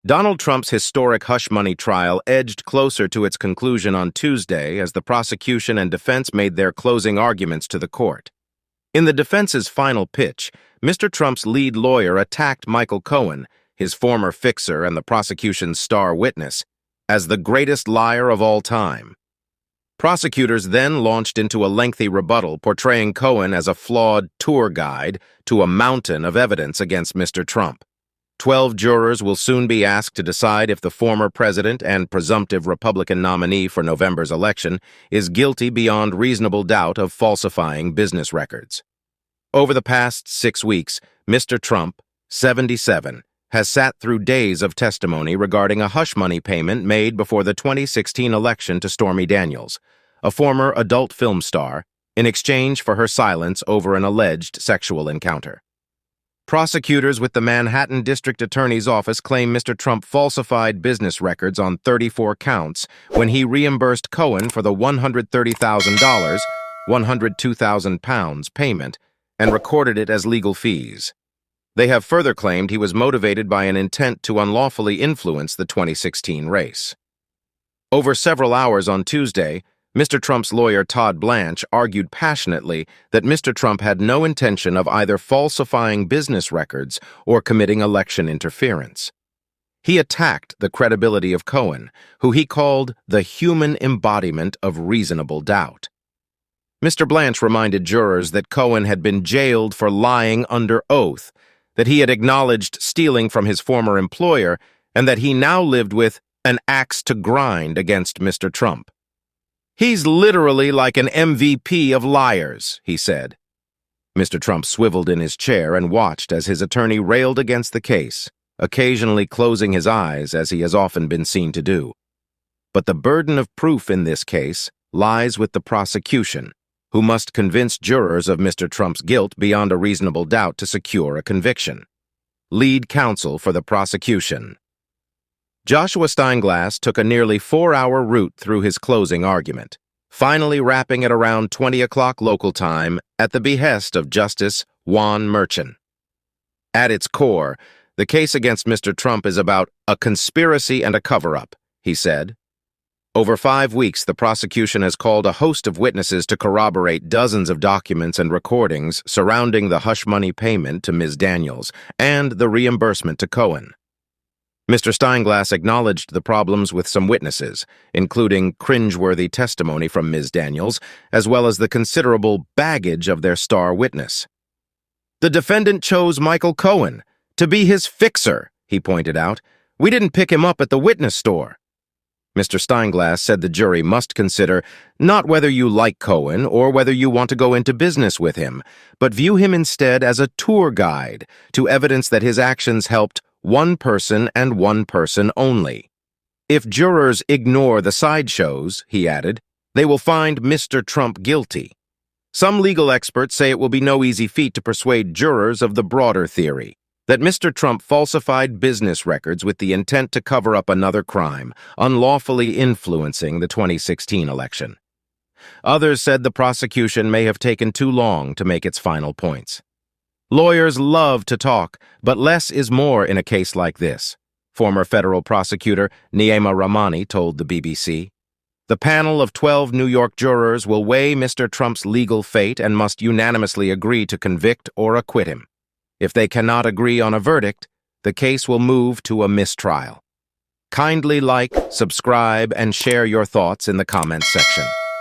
Donald Trump's historic hush money trial edged closer to its conclusion on Tuesday as the prosecution and defense made their closing arguments to the court. In the defense's final pitch, Mr. Trump's lead lawyer attacked Michael Cohen, his former fixer and the prosecution's star witness, as the greatest liar of all time. Prosecutors then launched into a lengthy rebuttal portraying Cohen as a flawed tour guide to a mountain of evidence against Mr. Trump. 12 jurors will soon be asked to decide if the former president and presumptive Republican nominee for November's election is guilty beyond reasonable doubt of falsifying business records. Over the past 6 weeks, Mr. Trump, 77, has sat through days of testimony regarding a hush money payment made before the 2016 election to Stormy Daniels, a former adult film star, in exchange for her silence over an alleged sexual encounter. Prosecutors with the Manhattan District Attorney's Office claim Mr. Trump falsified business records on 34 counts when he reimbursed Cohen for the $130,000, £102,000 payment, and recorded it as legal fees. They have further claimed he was motivated by an intent to unlawfully influence the 2016 race. Over several hours on Tuesday, Mr. Trump's lawyer Todd Blanche argued passionately that Mr. Trump had no intention of either falsifying business records or committing election interference. He attacked the credibility of Cohen, who he called the human embodiment of reasonable doubt. Mr. Blanche reminded jurors that Cohen had been jailed for lying under oath, that he had acknowledged stealing from his former employer, and that he now lived with an axe to grind against Mr. Trump. "He's literally like an MVP of liars," he said. Mr. Trump swiveled in his chair and watched as his attorney railed against the case, occasionally closing his eyes as he has often been seen to do. But the burden of proof in this case lies with the prosecution, who must convince jurors of Mr. Trump's guilt beyond a reasonable doubt to secure a conviction. Lead counsel for the prosecution. Joshua Steinglass took a nearly 4-hour route through his closing argument, finally wrapping at around 20 o'clock local time at the behest of Justice Juan Merchan. At its core, the case against Mr. Trump is about a conspiracy and a cover-up, he said. Over 5 weeks, the prosecution has called a host of witnesses to corroborate dozens of documents and recordings surrounding the hush money payment to Ms. Daniels and the reimbursement to Cohen. Mr. Steinglass acknowledged the problems with some witnesses, including cringeworthy testimony from Ms. Daniels, as well as the considerable baggage of their star witness. "The defendant chose Michael Cohen to be his fixer," he pointed out. "We didn't pick him up at the witness store." Mr. Steinglass said the jury must consider not whether you like Cohen or whether you want to go into business with him, but view him instead as a tour guide to evidence that his actions helped one person and one person only. If jurors ignore the sideshows, he added, they will find Mr. Trump guilty. Some legal experts say it will be no easy feat to persuade jurors of the broader theory, that Mr. Trump falsified business records with the intent to cover up another crime, unlawfully influencing the 2016 election. Others said the prosecution may have taken too long to make its final points. Lawyers love to talk, but less is more in a case like this, former federal prosecutor Neema Rahmani told the BBC. The panel of 12 New York jurors will weigh Mr. Trump's legal fate and must unanimously agree to convict or acquit him. If they cannot agree on a verdict, the case will move to a mistrial. Kindly like, subscribe, and share your thoughts in the comments section.